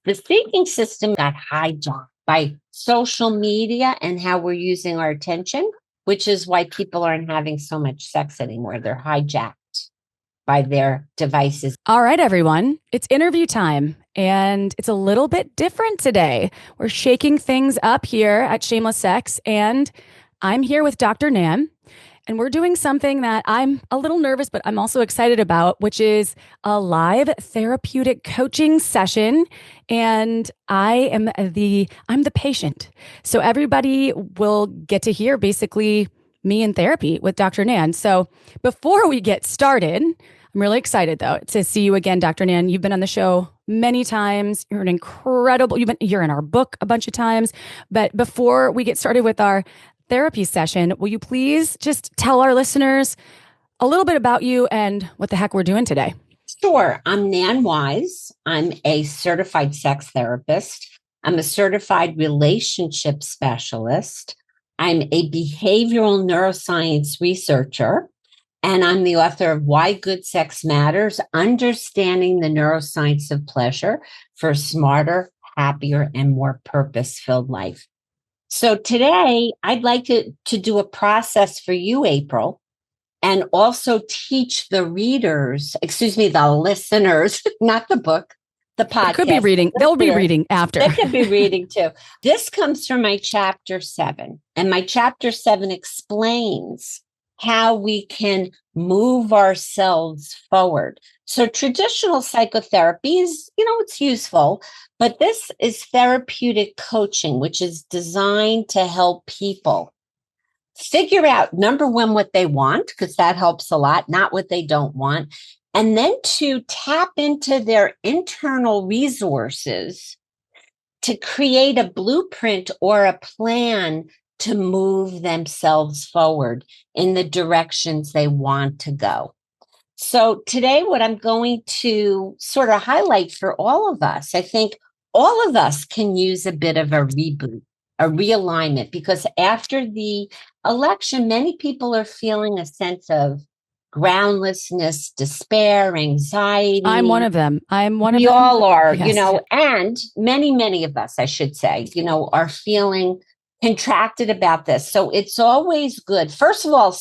The thinking system got hijacked by social media and how we're using our attention, which is why people aren't having so much sex anymore. They're hijacked by their devices. All right, everyone, it's interview time, and it's a little bit different today. We're shaking things up here at Shameless Sex, and I'm here with Dr. Nan, and we're doing something that I'm a little nervous, but I'm also excited about, which is a live therapeutic coaching session. And I'm the patient. So everybody will get to hear basically me in therapy with Dr. Nan. So before we get started, I'm really excited though to see you again, Dr. Nan. You've been on the show many times. You're an incredible, you're in our book a bunch of times. But before we get started with our therapy session, will you please just tell our listeners a little bit about you and what the heck we're doing today? Sure. I'm Nan Wise. I'm a certified sex therapist. I'm a certified relationship specialist. I'm a behavioral neuroscience researcher, and I'm the author of Why Good Sex Matters, Understanding the Neuroscience of Pleasure for a Smarter, Happier, and More Purpose-Filled Life. So today, I'd like to do a process for you, April, and also teach the listeners, not the book, the podcast. They could be reading. They'll be reading after. They could be reading too. This comes from my chapter 7, and my chapter 7 explains how we can move ourselves forward. So traditional psychotherapy is, it's useful, but this is therapeutic coaching, which is designed to help people figure out, number one, what they want, because that helps a lot, not what they don't want. And then to tap into their internal resources to create a blueprint or a plan to move themselves forward in the directions they want to go. So today, what I'm going to sort of highlight for all of us, I think all of us can use a bit of a reboot, a realignment, because after the election, many people are feeling a sense of groundlessness, despair, anxiety. I'm one of them. We all are, yes. And many of us, I should say, are feeling contracted about this. So it's always good. First of all,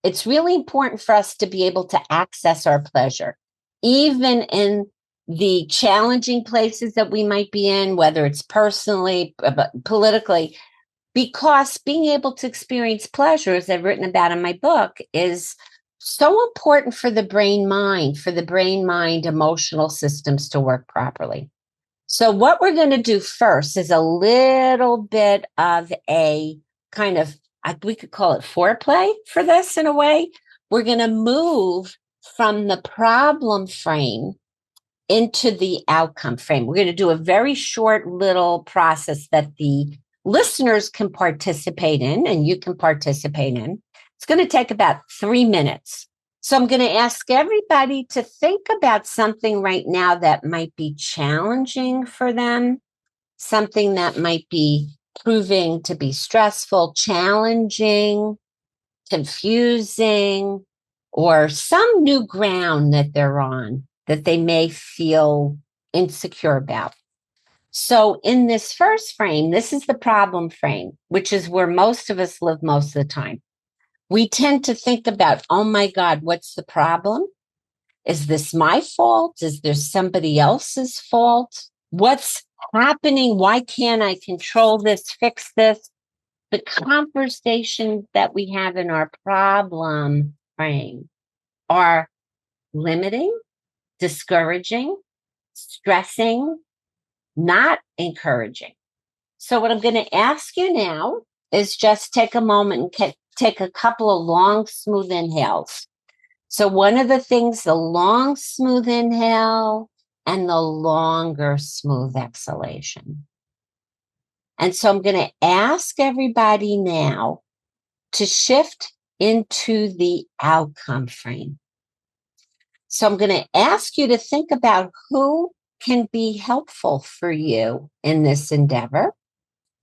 it's really important for us to be able to access our pleasure, even in the challenging places that we might be in, whether it's personally, politically, because being able to experience pleasure, as I've written about in my book, is so important for the brain-mind emotional systems to work properly. So what we're going to do first is a little bit of a kind of, we could call it foreplay for this in a way. We're going to move from the problem frame into the outcome frame. We're going to do a very short little process that the listeners can participate in, and you can participate in. It's going to take about 3 minutes. So I'm going to ask everybody to think about something right now that might be challenging for them, something that might be proving to be stressful, challenging, confusing, or some new ground that they're on that they may feel insecure about. So in this first frame, this is the problem frame, which is where most of us live most of the time. We tend to think about, oh my God, what's the problem? Is this my fault? Is there somebody else's fault? What's happening? Why can't I control this, fix this? The conversations that we have in our problem frame are limiting, discouraging, stressing, not encouraging. So what I'm going to ask you now is just take a moment and take a couple of long, smooth inhales. So one of the things, the long, smooth inhale and the longer, smooth exhalation. And so I'm going to ask everybody now to shift into the outcome frame. So I'm going to ask you to think about who can be helpful for you in this endeavor.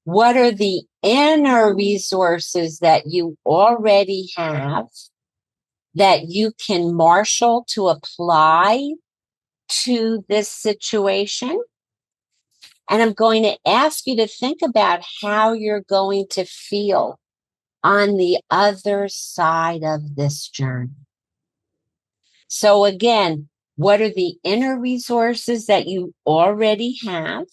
What are the inner resources that you already have that you can marshal to apply to this situation? And I'm going to ask you to think about how you're going to feel on the other side of this journey. So again, what are the inner resources that you already have?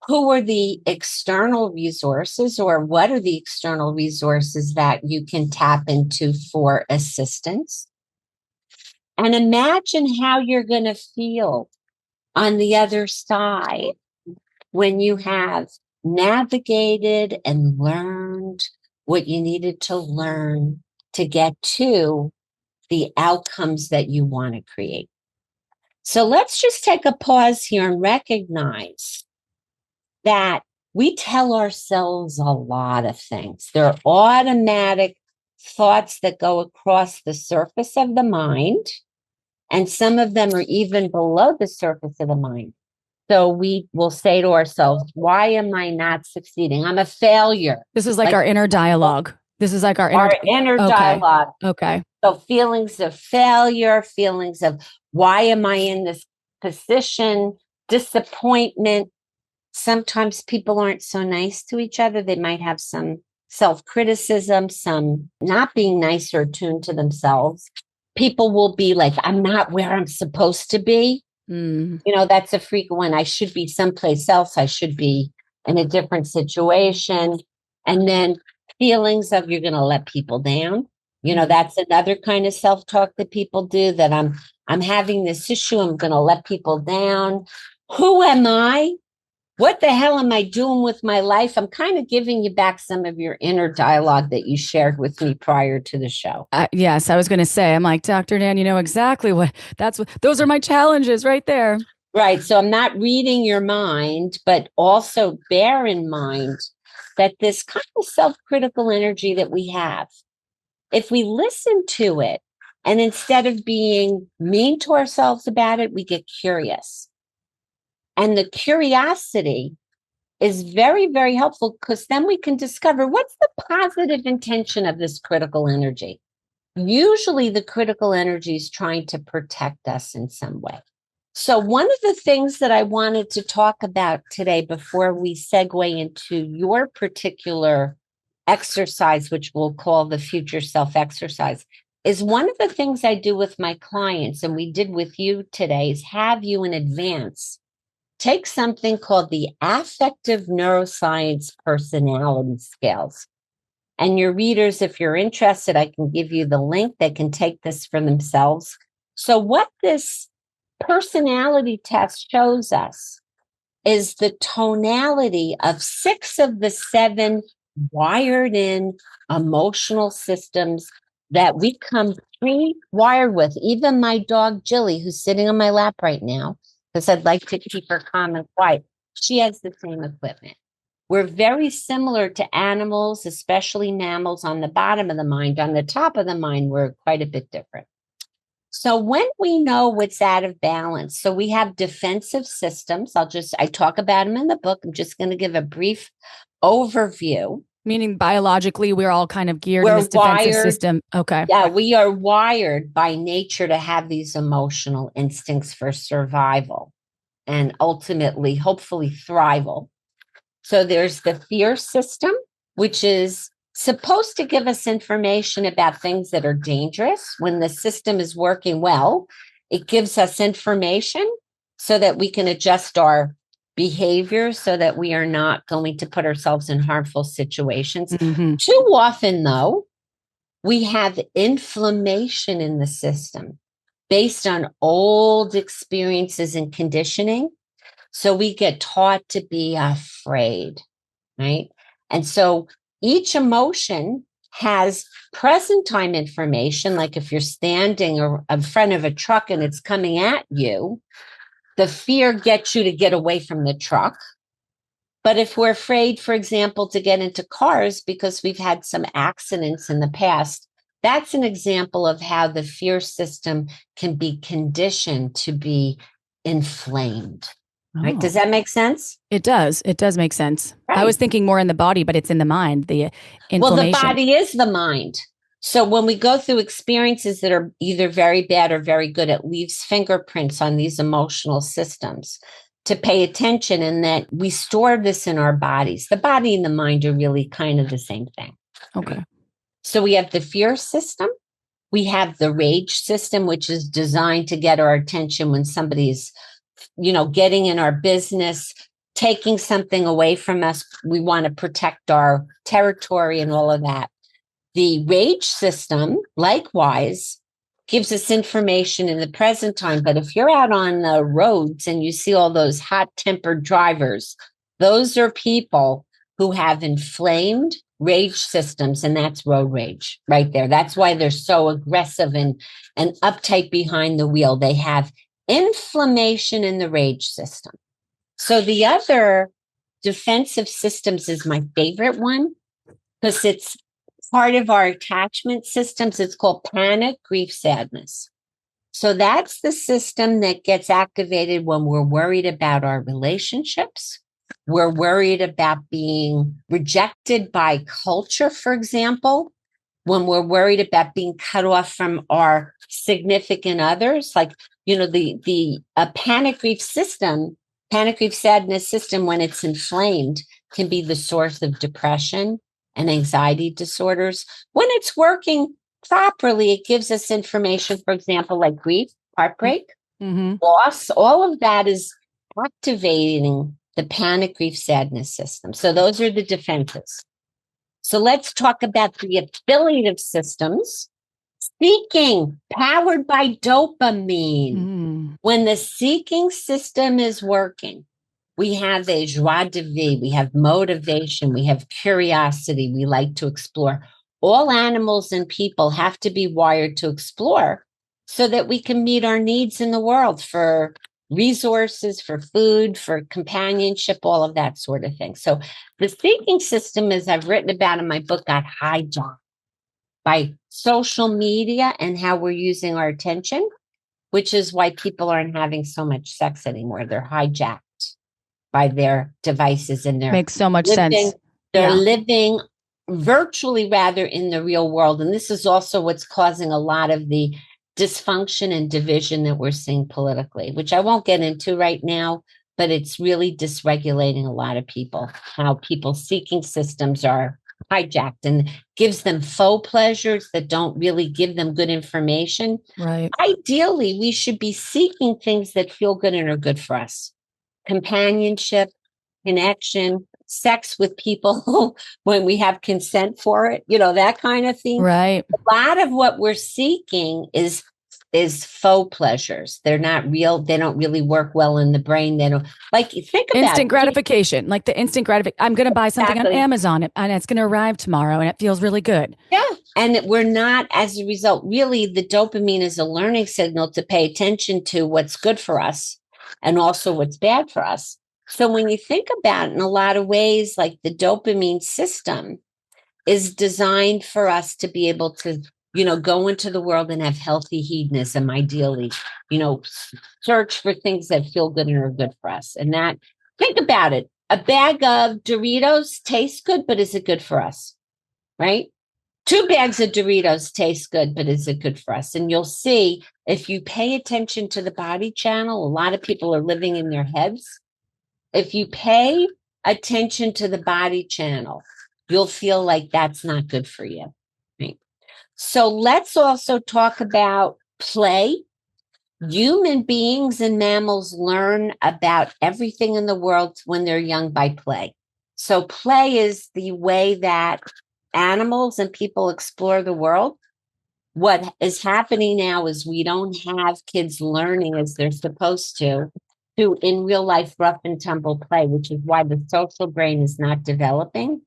Who are the external resources, or what are the external resources that you can tap into for assistance? And imagine how you're going to feel on the other side when you have navigated and learned what you needed to learn to get to the outcomes that you want to create. So let's just take a pause here and recognize that we tell ourselves a lot of things. They're automatic thoughts that go across the surface of the mind, and some of them are even below the surface of the mind. So we will say to ourselves, why am I not succeeding? I'm a failure. This is like our inner dialogue. This is like our inner okay. dialogue. Okay. So feelings of failure, feelings of why am I in this position, disappointment. Sometimes people aren't so nice to each other. They might have some self-criticism, some not being nice or attuned to themselves. People will be like, I'm not where I'm supposed to be. You know, that's a frequent one. I should be someplace else. I should be in a different situation. And then feelings of you're going to let people down. You know, that's another kind of self-talk that people do, that I'm having this issue. I'm going to let people down. Who am I? What the hell am I doing with my life? I'm kind of giving you back some of your inner dialogue that you shared with me prior to the show. Yes, I was going to say, I'm like, Dr. Nan, you know exactly those are my challenges right there. Right. So I'm not reading your mind, but also bear in mind that this kind of self-critical energy that we have, if we listen to it, and instead of being mean to ourselves about it, we get curious. And the curiosity is very, very helpful, because then we can discover what's the positive intention of this critical energy. Usually the critical energy is trying to protect us in some way. So one of the things that I wanted to talk about today before we segue into your particular exercise, which we'll call the future self exercise, is one of the things I do with my clients, and we did with you today, is have you in advance take something called the affective neuroscience personality scales. And your readers, if you're interested, I can give you the link. They can take this for themselves. So what this personality test shows us is the tonality of 6 of the 7 wired in emotional systems that we come pre-wired with. Even my dog, Jilly, who's sitting on my lap right now, because I'd like to keep her calm and quiet, she has the same equipment. We're very similar to animals, especially mammals, on the bottom of the mind. On the top of the mind, we're quite a bit different. So when we know what's out of balance, so we have defensive systems. I talk about them in the book. I'm just going to give a brief overview. Meaning biologically, we're all kind of geared in this defensive system. Okay. Yeah, we are wired by nature to have these emotional instincts for survival and ultimately, hopefully, thrival. So there's the fear system, which is supposed to give us information about things that are dangerous. When the system is working well, it gives us information so that we can adjust our behavior so that we are not going to put ourselves in harmful situations. Too often, though, we have inflammation in the system based on old experiences and conditioning. So we get taught to be afraid, right? And so each emotion has present time information. Like if you're standing in front of a truck and it's coming at you, the fear gets you to get away from the truck. But if we're afraid, for example, to get into cars because we've had some accidents in the past, that's an example of how the fear system can be conditioned to be inflamed. Right? Does that make sense? It does. It does make sense. Right. I was thinking more in the body, but it's in the mind, the inflammation. Well, the body is the mind. So when we go through experiences that are either very bad or very good, it leaves fingerprints on these emotional systems. to pay attention, and that we store this in our bodies. The body and the mind are really kind of the same thing. Okay. So we have the fear system. We have the rage system, which is designed to get our attention when somebody's, getting in our business, taking something away from us. We want to protect our territory and all of that. The rage system, likewise, gives us information in the present time. But if you're out on the roads and you see all those hot-tempered drivers, those are people who have inflamed rage systems, and that's road rage right there. That's why they're so aggressive and uptight behind the wheel. They have inflammation in the rage system. So the other defensive systems is my favorite one because it's part of our attachment systems. It's called panic, grief, sadness. So that's the system that gets activated when we're worried about our relationships. We're worried about being rejected by culture, for example, when we're worried about being cut off from our significant others. Like, the panic, grief system, panic, grief, sadness system, when it's inflamed, can be the source of depression and anxiety disorders. When it's working properly, it gives us information, for example, like grief, heartbreak, loss. All of that is activating the panic, grief, sadness system. So those are the defenses. So let's talk about the affiliative systems. Seeking, powered by dopamine. When the seeking system is working, we have a joie de vivre, we have motivation, we have curiosity, we like to explore. All animals and people have to be wired to explore so that we can meet our needs in the world for resources, for food, for companionship, all of that sort of thing. So the seeking system, as I've written about in my book, got hijacked by social media and how we're using our attention, which is why people aren't having so much sex anymore. They're hijacked by their devices, and they're makes so much sense. They're living virtually rather in the real world. And this is also what's causing a lot of the dysfunction and division that we're seeing politically, which I won't get into right now, but it's really dysregulating a lot of people, how people's seeking systems are hijacked and gives them faux pleasures that don't really give them good information. Right. Ideally, we should be seeking things that feel good and are good for us. Companionship, connection, sex with people when we have consent for it, that kind of thing. Right. A lot of what we're seeking is faux pleasures. They're not real. They don't really work well in the brain. They don't think about instant gratification, like the instant gratification. I'm going to buy something on Amazon and it's going to arrive tomorrow and it feels really good. Yeah. And we're not, as a result, really the dopamine is a learning signal to pay attention to what's good for us and also what's bad for us. So when you think about it in a lot of ways, like the dopamine system is designed for us to be able to, go into the world and have healthy hedonism, ideally, search for things that feel good and are good for us. And that, think about it. A bag of Doritos tastes good, but is it good for us? Right? 2 bags of Doritos taste good, but is it good for us? And you'll see if you pay attention to the body channel, a lot of people are living in their heads. If you pay attention to the body channel, you'll feel like that's not good for you. Right? So let's also talk about play. Human beings and mammals learn about everything in the world when they're young by play. So play is the way that animals and people explore the world. What is happening now is we don't have kids learning as they're supposed to in real life rough and tumble play, which is why the social brain is not developing.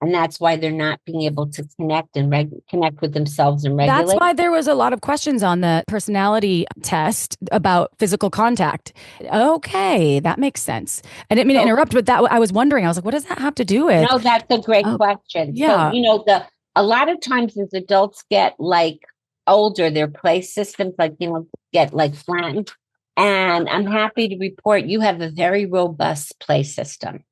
And that's why they're not being able to connect and connect with themselves and regulate. That's why there was a lot of questions on the personality test about physical contact. Okay, that makes sense. I didn't mean to interrupt, but that I was wondering. I was like, what does that have to do with? No, that's a great question. Yeah. So, a lot of times as adults get older, their play systems get flattened. And I'm happy to report you have a very robust play system.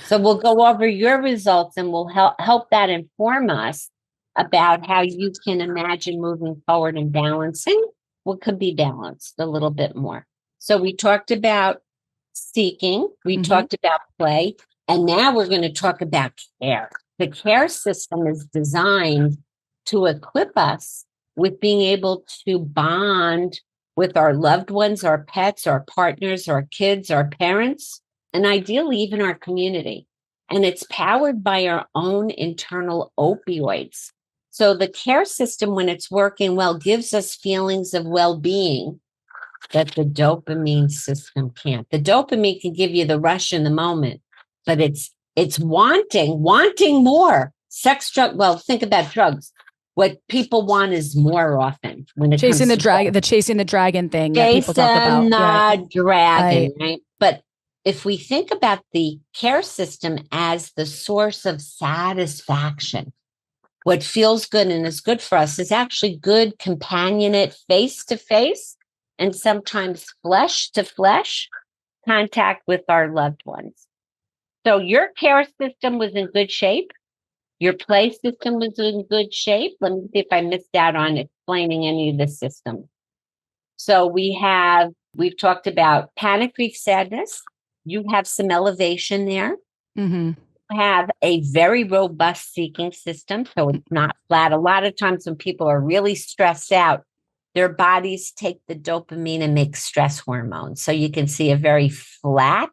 So we'll go over your results and we'll help that inform us about how you can imagine moving forward and balancing what could be balanced a little bit more. So we talked about seeking. We talked about play. And now we're going to talk about care. The care system is designed to equip us with being able to bond with our loved ones, our pets, our partners, our kids, our parents, and ideally even our community. And it's powered by our own internal opioids. So the care system, when it's working well, gives us feelings of well-being that the dopamine system can't. The dopamine can give you the rush in the moment, but it's wanting more. Well, think about drugs. What people want is more often when it chasing comes the to dragon, the chasing the dragon thing that people talk about. The dragon, right? But if we think about the care system as the source of satisfaction, what feels good and is good for us is actually good, companionate, face to face, and sometimes flesh to flesh contact with our loved ones. So your care system was in good shape. Your play system was in good shape. Let me see if I missed out on explaining any of the systems. So we've talked about panic, grief, sadness. You have some elevation there. You have a very robust seeking system. So it's not flat. A lot of times when people are really stressed out, their bodies take the dopamine and make stress hormones. So you can see a very flat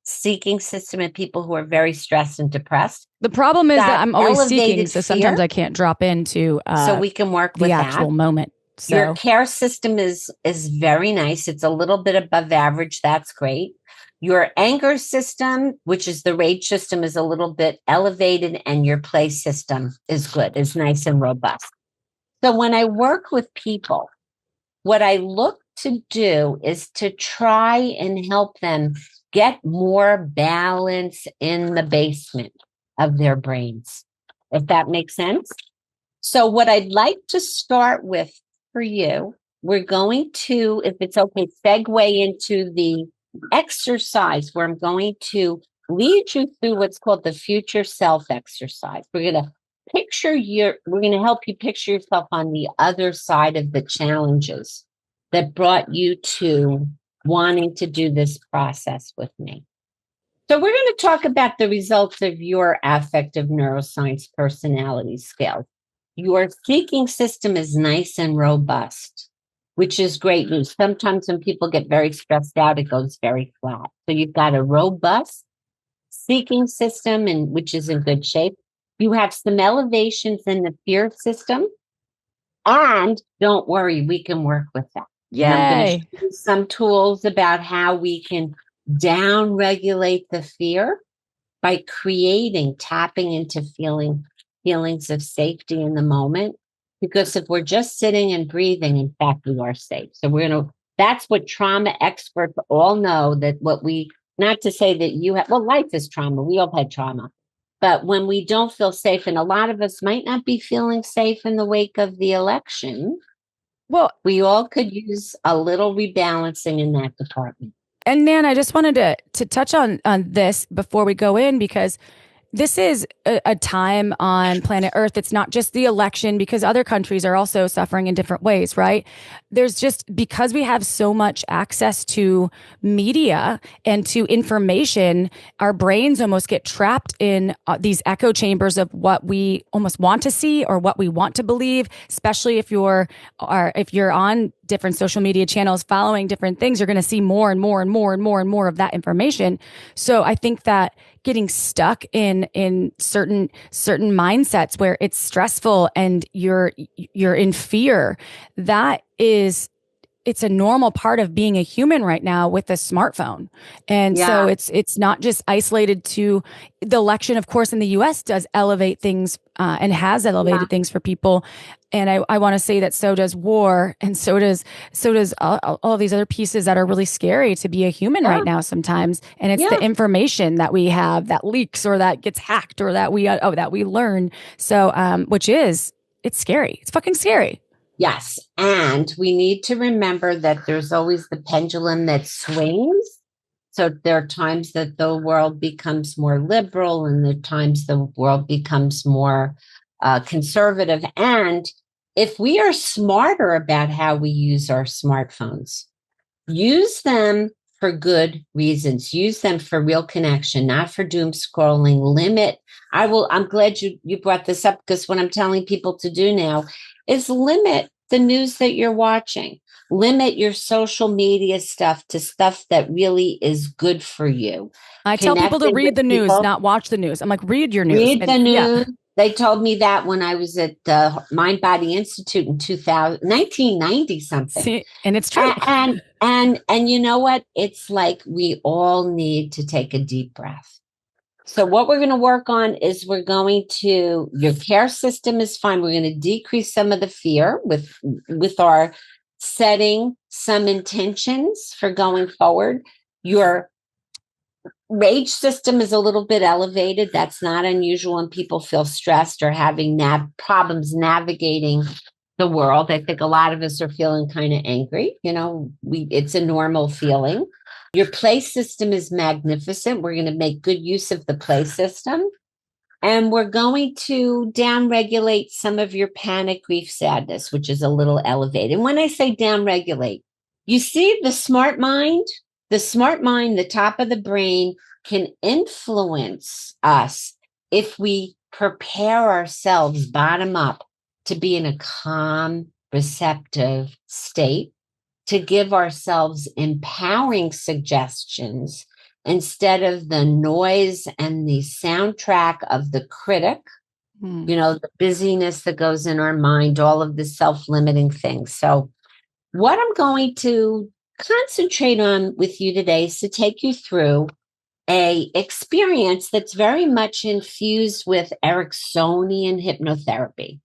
seeking system in people who are very stressed and depressed. The problem is that I'm always seeking, so sometimes I can't drop into so we can work with the actual moment. So your care system is very nice. It's a little bit above average. That's great. Your anger system, which is the rage system, is a little bit elevated, and your play system is good, is nice and robust. So when I work with people, what I look to do is to try and help them get more balance in the basement of their brains, if that makes sense. So what I'd like to start with for you, we're going to, if it's okay, segue into the exercise where I'm going to lead you through what's called the future self exercise. We're going to help you picture yourself on the other side of the challenges that brought you to wanting to do this process with me. So we're going to talk about the results of your affective neuroscience personality scale. Your seeking system is nice and robust, which is great news. Sometimes when people get very stressed out, it goes very flat. So you've got a robust seeking system, and which is in good shape. You have some elevations in the fear system. And don't worry, we can work with that. Yay. And I'm going to show you some tools about how we can down regulate the fear by tapping into feelings of safety in the moment. Because if we're just sitting and breathing, in fact, we are safe. So that's what trauma experts all know, that not to say that life is trauma. We all had trauma. But when we don't feel safe, and a lot of us might not be feeling safe in the wake of the election, well, we all could use a little rebalancing in that department. And Nan, I just wanted to touch on this before we go in, because this is a time on planet Earth. It's not just the election, because other countries are also suffering in different ways, right? Because we have so much access to media and to information, our brains almost get trapped in these echo chambers of what we almost want to see or what we want to believe, especially if you're on different social media channels following different things, you're going to see more and more and more and more and more of that information. So I think that getting stuck in certain mindsets where it's stressful and you're in fear, it's a normal part of being a human right now with a smartphone. And so it's not just isolated to the election. Of course, in the US does elevate things and has elevated things for people. And I want to say that so does war, and so does all these other pieces that are really scary to be a human right now sometimes. And it's the information that we have that leaks or that gets hacked or that we learn. So it's scary. It's fucking scary. Yes. And we need to remember that there's always the pendulum that swings. So there are times that the world becomes more liberal, and the times the world becomes more conservative. And if we are smarter about how we use our smartphones, use them for good reasons. Use them for real connection, not for doom scrolling. Limit. I'm glad you brought this up, because what I'm telling people to do now is limit the news that you're watching. Limit your social media stuff to stuff that really is good for you. I tell people to Connecting read with the news, people, not watch the news. I'm like, read your news. read And the yeah, news. They told me that when I was at the Mind Body Institute in 1990 something. see, and it's true. And you know what? It's like we all need to take a deep breath. So what we're going to work on is your care system is fine. We're going to decrease some of the fear with our setting some intentions for going forward. Your rage system is a little bit elevated. That's not unusual when people feel stressed or having problems navigating the world. I think a lot of us are feeling kind of angry. It's a normal feeling. Your play system is magnificent. We're going to make good use of the play system. And we're going to downregulate some of your panic, grief, sadness, which is a little elevated. And when I say downregulate, you see the smart mind, the top of the brain, can influence us if we prepare ourselves bottom up to be in a calm, receptive state, to give ourselves empowering suggestions instead of the noise and the soundtrack of the critic, the busyness that goes in our mind, all of the self-limiting things. So what I'm going to concentrate on with you today is to take you through a experience that's very much infused with Ericksonian hypnotherapy.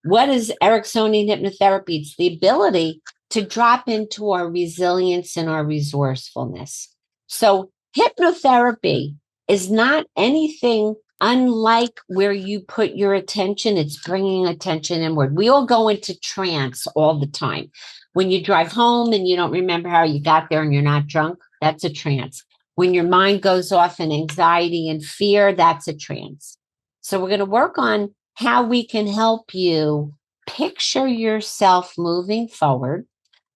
What is Ericksonian hypnotherapy? It's the ability to drop into our resilience and our resourcefulness. So hypnotherapy is not anything unlike where you put your attention. It's bringing attention inward. We all go into trance all the time. When you drive home and you don't remember how you got there and you're not drunk, that's a trance. When your mind goes off in anxiety and fear, that's a trance. So we're going to work on how we can help you picture yourself moving forward,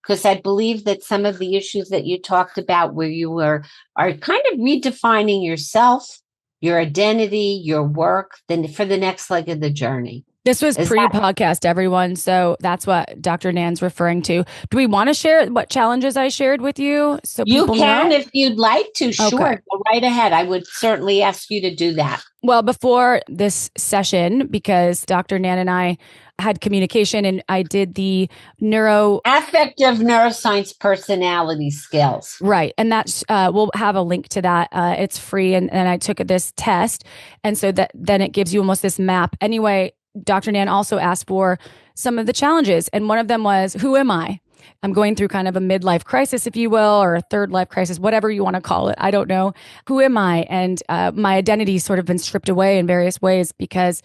because I believe that some of the issues that you talked about where you are kind of redefining yourself, your identity, your work, then for the next leg of the journey. This was pre-podcast, everyone. So that's what Dr. Nan's referring to. Do we want to share what challenges I shared with you? So you people can, know? if you'd like to. Sure, Okay. Go right ahead. I would certainly ask you to do that. Well, before this session, because Dr. Nan and I had communication and I did the affective neuroscience personality skills. Right. And that's, we'll have a link to that. It's free. And I took this test. And so then it gives you almost this map. Anyway, Dr. Nan also asked for some of the challenges. And one of them was, who am I? I'm going through kind of a midlife crisis, if you will, or a third life crisis, whatever you want to call it. I don't know. Who am I? And my identity's sort of been stripped away in various ways because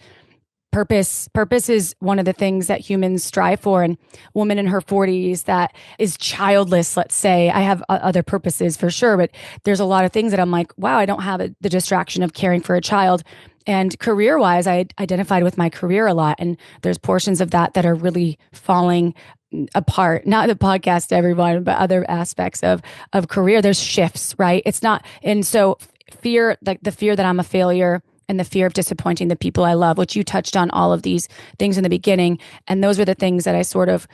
purpose is one of the things that humans strive for. And a woman in her 40s that is childless, let's say, I have other purposes for sure, but there's a lot of things that I'm like, wow, I don't have the distraction of caring for a child. And career-wise, I identified with my career a lot. And there's portions of that are really falling apart. Not the podcast, everyone, but other aspects of career. There's shifts, right? It's not. And so fear, like the fear that I'm a failure and the fear of disappointing the people I love, which you touched on all of these things in the beginning. And those were the things that I sort of,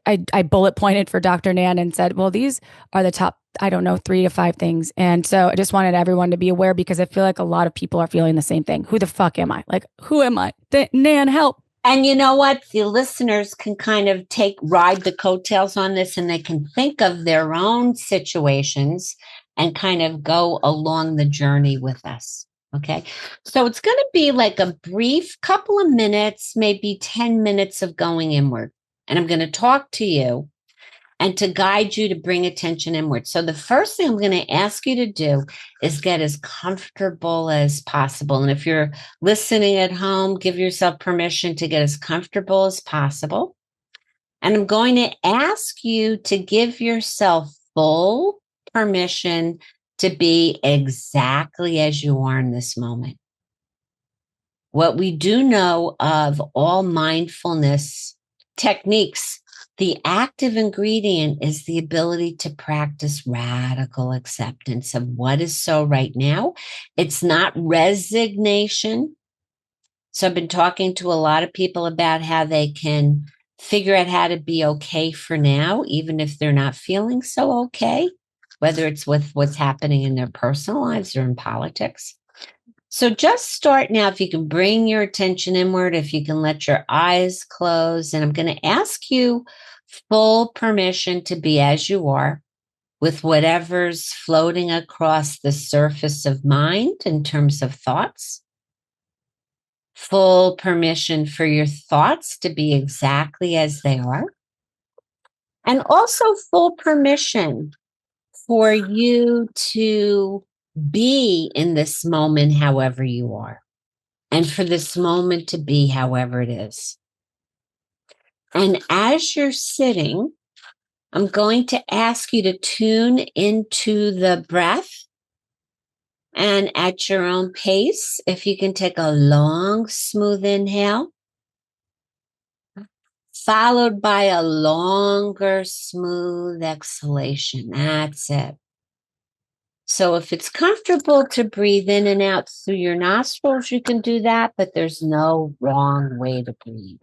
I bullet pointed for Dr. Nan and said, well, these are the top, 3 to 5 things. And so I just wanted everyone to be aware because I feel like a lot of people are feeling the same thing. Who the fuck am I? Like, who am I? Nan, help. And you know what? The listeners can kind of ride the coattails on this, and they can think of their own situations and kind of go along the journey with us. Okay. So it's going to be like a brief couple of minutes, maybe 10 minutes of going inward. And I'm going to talk to you and to guide you to bring attention inward. So the first thing I'm going to ask you to do is get as comfortable as possible. And if you're listening at home, give yourself permission to get as comfortable as possible. And I'm going to ask you to give yourself full permission to be exactly as you are in this moment. What we do know of all mindfulness techniques The active ingredient is the ability to practice radical acceptance of what is so right now. It's not resignation. So I've been talking to a lot of people about how they can figure out how to be okay for now, even if they're not feeling so okay, whether it's with what's happening in their personal lives or in politics. So just start now. If you can bring your attention inward, if you can let your eyes close, and I'm going to ask you full permission to be as you are with whatever's floating across the surface of mind in terms of thoughts. Full permission for your thoughts to be exactly as they are. And also full permission for you to be in this moment however you are. And for this moment to be however it is. And as you're sitting, I'm going to ask you to tune into the breath. And at your own pace, if you can take a long, smooth inhale, followed by a longer, smooth exhalation. That's it. So if it's comfortable to breathe in and out through your nostrils, you can do that, but there's no wrong way to breathe.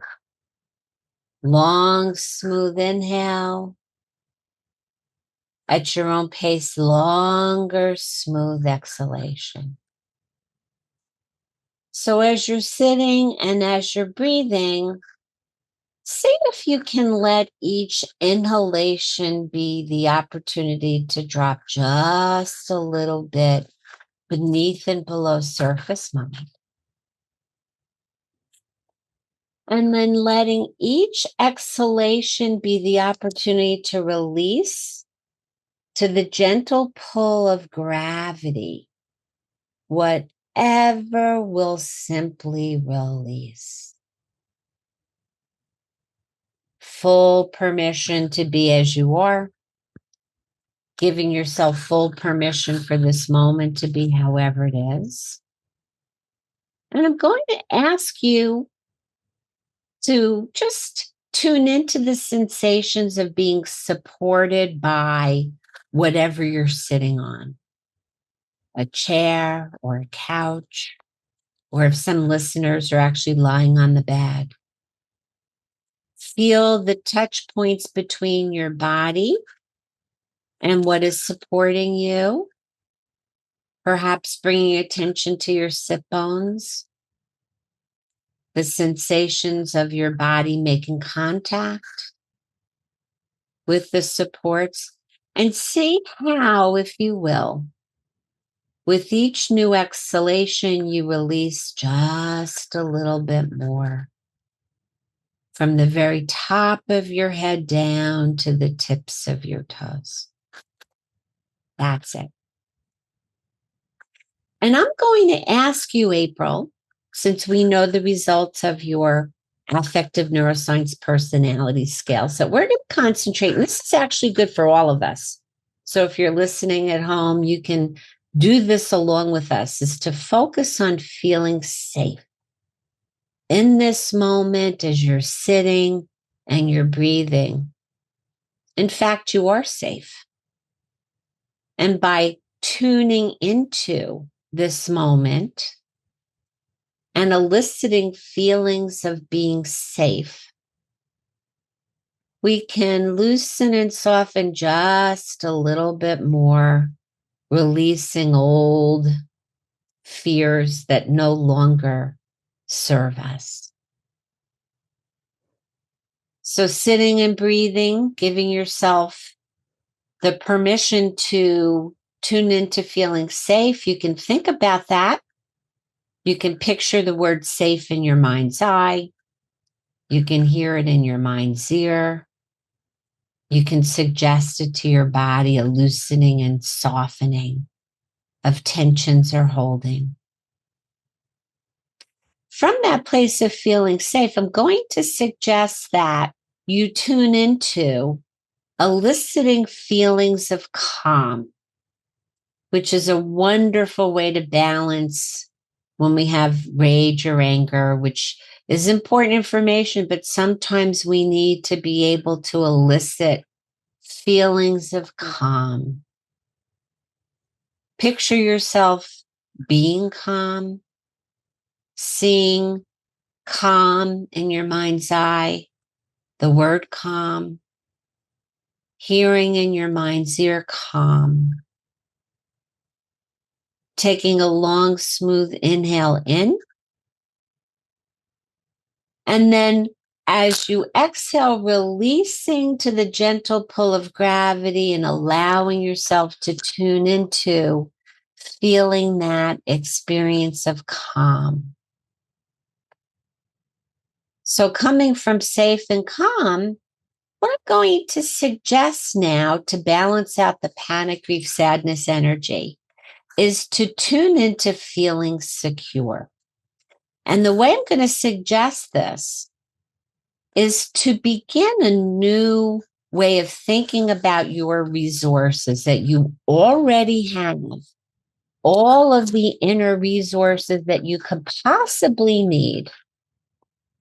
Long, smooth inhale. At your own pace, longer, smooth exhalation. So as you're sitting and as you're breathing, see if you can let each inhalation be the opportunity to drop just a little bit beneath and below surface mind. And then letting each exhalation be the opportunity to release to the gentle pull of gravity, whatever will simply release. Full permission to be as you are, giving yourself full permission for this moment to be however it is. And I'm going to ask you to just tune into the sensations of being supported by whatever you're sitting on, a chair or a couch, or if some listeners are actually lying on the bed. Feel the touch points between your body and what is supporting you. Perhaps bringing attention to your sit bones, the sensations of your body making contact with the supports, and see how, if you will, with each new exhalation, you release just a little bit more from the very top of your head down to the tips of your toes. That's it. And I'm going to ask you, April, since we know the results of your affective neuroscience personality scale. So we're going to concentrate, and this is actually good for all of us. So if you're listening at home, you can do this along with us, is to focus on feeling safe in this moment as you're sitting and you're breathing. In fact, you are safe. And by tuning into this moment and eliciting feelings of being safe, we can loosen and soften just a little bit more, releasing old fears that no longer serve us. So sitting and breathing, giving yourself the permission to tune into feeling safe. You can think about that. You can picture the word safe in your mind's eye. You can hear it in your mind's ear. You can suggest it to your body, a loosening and softening of tensions or holding. From that place of feeling safe, I'm going to suggest that you tune into eliciting feelings of calm, which is a wonderful way to balance when we have rage or anger, which is important information, but sometimes we need to be able to elicit feelings of calm. Picture yourself being calm, seeing calm in your mind's eye, the word calm, hearing in your mind's ear calm, taking a long, smooth inhale in, and then as you exhale, releasing to the gentle pull of gravity and allowing yourself to tune into feeling that experience of calm. So coming from safe and calm, what I'm going to suggest now to balance out the panic, grief, sadness energy is to tune into feeling secure. And the way I'm going to suggest this is to begin a new way of thinking about your resources that you already have, all of the inner resources that you could possibly need,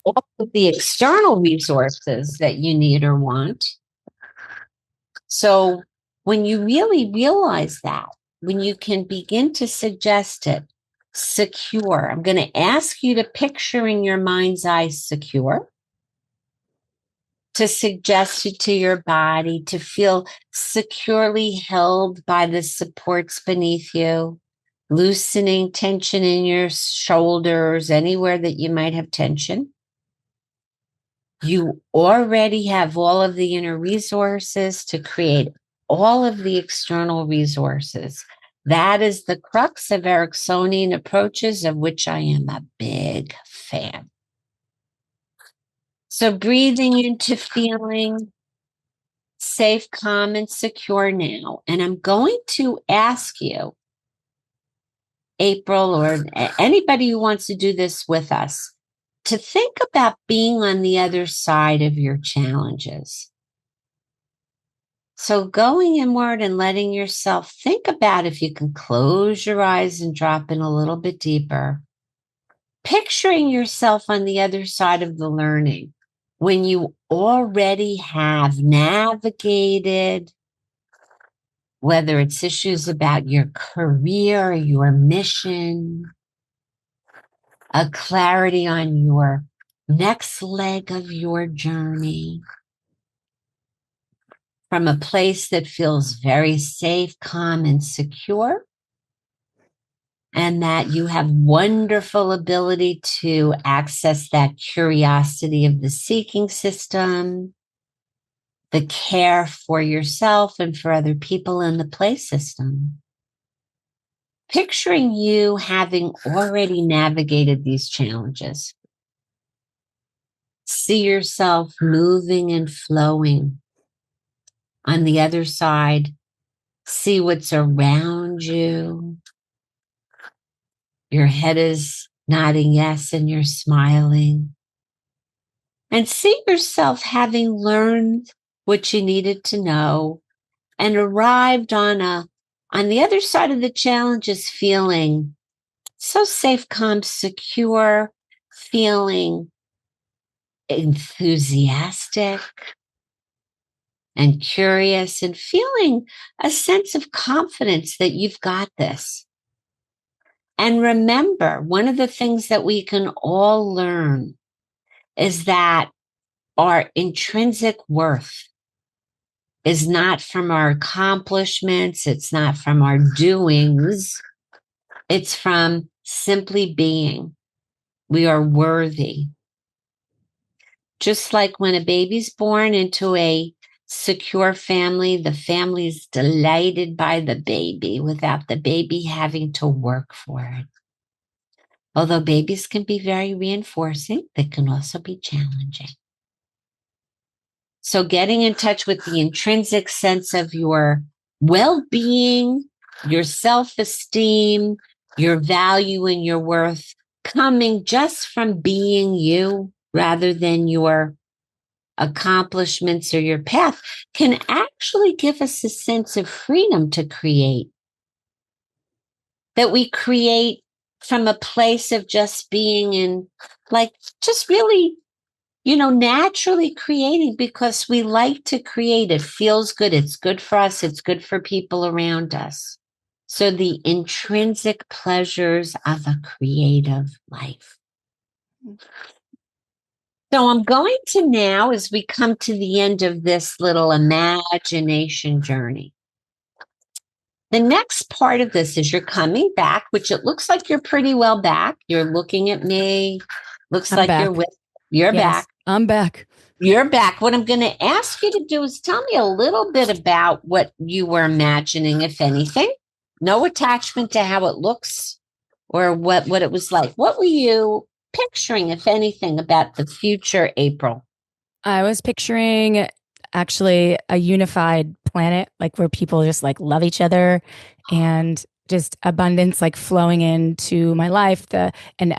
all of the external resources that you need or want. So when you really realize that, when you can begin to suggest it, secure, I'm going to ask you to picture in your mind's eye secure, to suggest it to your body, to feel securely held by the supports beneath you, loosening tension in your shoulders, anywhere that you might have tension. You already have all of the inner resources to create all of the external resources. That is the crux of Ericksonian approaches, of which I am a big fan. So breathing into feeling safe, calm, and secure now. And I'm going to ask you, April, or anybody who wants to do this with us, to think about being on the other side of your challenges. So going inward and letting yourself think about, if you can close your eyes and drop in a little bit deeper, picturing yourself on the other side of the learning when you already have navigated, whether it's issues about your career, your mission, a clarity on your next leg of your journey, from a place that feels very safe, calm, and secure, and that you have wonderful ability to access that curiosity of the seeking system, the care for yourself and for other people in the play system. Picturing you having already navigated these challenges. See yourself moving and flowing on the other side. See what's around you. Your head is nodding yes, and you're smiling. And see yourself having learned what you needed to know and arrived on the other side of the challenges, feeling so safe, calm, secure, feeling enthusiastic and curious, and feeling a sense of confidence that you've got this. And remember, one of the things that we can all learn is that our intrinsic worth is not from our accomplishments. It's not from our doings. It's from simply being. We are worthy. Just like when a baby's born into a secure family, the family's delighted by the baby without the baby having to work for it. Although babies can be very reinforcing, they can also be challenging. So getting in touch with the intrinsic sense of your well-being, your self-esteem, your value and your worth, coming just from being you rather than your accomplishments or your path, can actually give us a sense of freedom to create. That we create from a place of just being in, like, just really, naturally creating, because we like to create. It feels good. It's good for us. It's good for people around us. So the intrinsic pleasures of a creative life. So I'm going to now, as we come to the end of this little imagination journey, the next part of this is you're coming back, which it looks like you're pretty well back. You're looking at me. Looks I'm like back. you're Yes, back. I'm back. You're back. What I'm going to ask you to do is tell me a little bit about what you were imagining, if anything. No attachment to how it looks or what it was like. What were you picturing, if anything, about the future April? I was picturing actually a unified planet, like where people just like love each other and just abundance like flowing into my life, and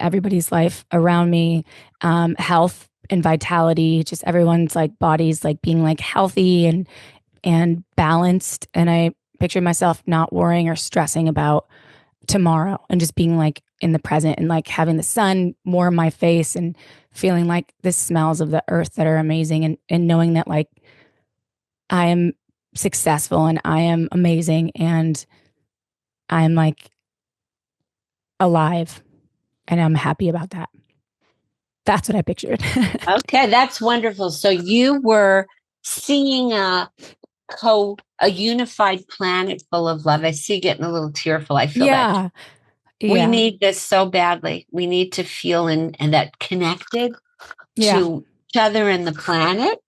everybody's life around me, health and vitality, just everyone's like bodies like being like healthy and balanced. And I pictured myself not worrying or stressing about tomorrow and just being like in the present and like having the sun more in my face and feeling like the smells of the earth that are amazing, and knowing that like I am successful and I am amazing and I'm like alive and I'm happy about that. That's what I pictured. Okay, that's wonderful. So you were seeing a unified planet full of love. I see you getting a little tearful. I feel that. We Yeah. need this so badly. We need to feel and that connected Yeah. to each other and the planet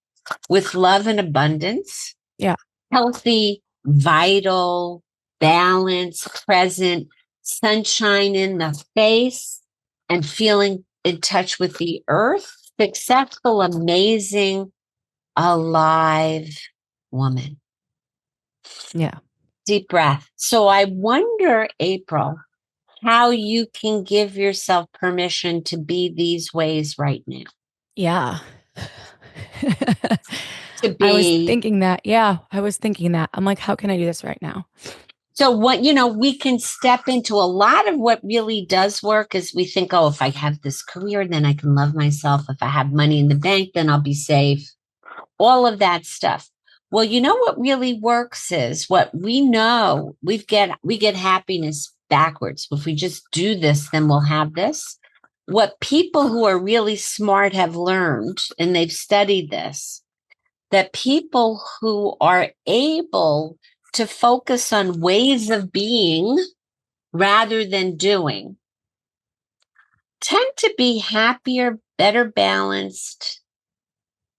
with love and abundance. Yeah. Healthy, vital, balanced, present, sunshine in the face, and feeling in touch with the earth. Successful, amazing, alive woman. Yeah. Deep breath. So I wonder, April, how you can give yourself permission to be these ways right now. Yeah. To I was be. thinking that. Yeah. I was thinking that. I'm like, how can I do this right now? So what, we can step into a lot of what really does work is we think, oh, if I have this career, then I can love myself. If I have money in the bank, then I'll be safe. All of that stuff. Well, what really works is what we know. We get happiness backwards. If we just do this, then we'll have this. What people who are really smart have learned, and they've studied this, that people who are able to focus on ways of being rather than doing tend to be happier, better balanced,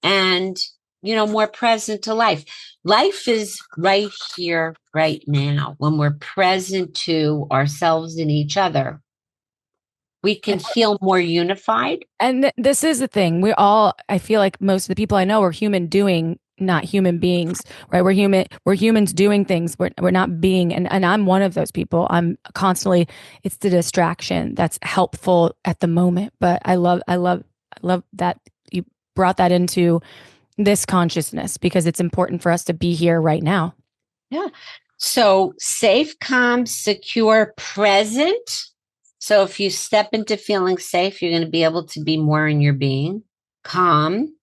and more present to life. Life is right here, right now. When we're present to ourselves and each other, we can feel more unified. And this is the thing. I feel like most of the people I know are human doing, not human beings, right? We're humans doing things. We're not being. And I'm one of those people. I'm constantly, it's the distraction that's helpful at the moment. But I love that you brought that into this consciousness because it's important for us to be here right now. Yeah. So safe, calm, secure, present. So if you step into feeling safe, you're going to be able to be more in your being. Calm,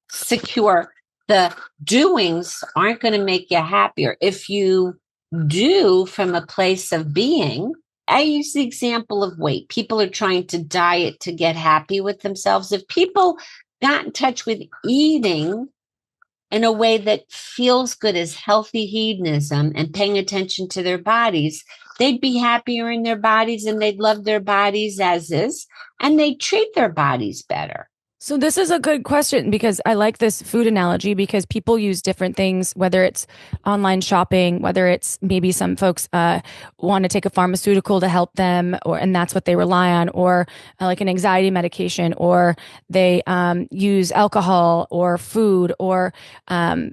secure. The doings aren't going to make you happier. If you do from a place of being, I use the example of weight. People are trying to diet to get happy with themselves. If people got in touch with eating in a way that feels good as healthy hedonism and paying attention to their bodies, they'd be happier in their bodies and they'd love their bodies as is, and they'd treat their bodies better. So this is a good question because I like this food analogy because people use different things, whether it's online shopping, whether it's maybe some folks want to take a pharmaceutical to help them, and that's what they rely on, or like an anxiety medication, or they use alcohol or food or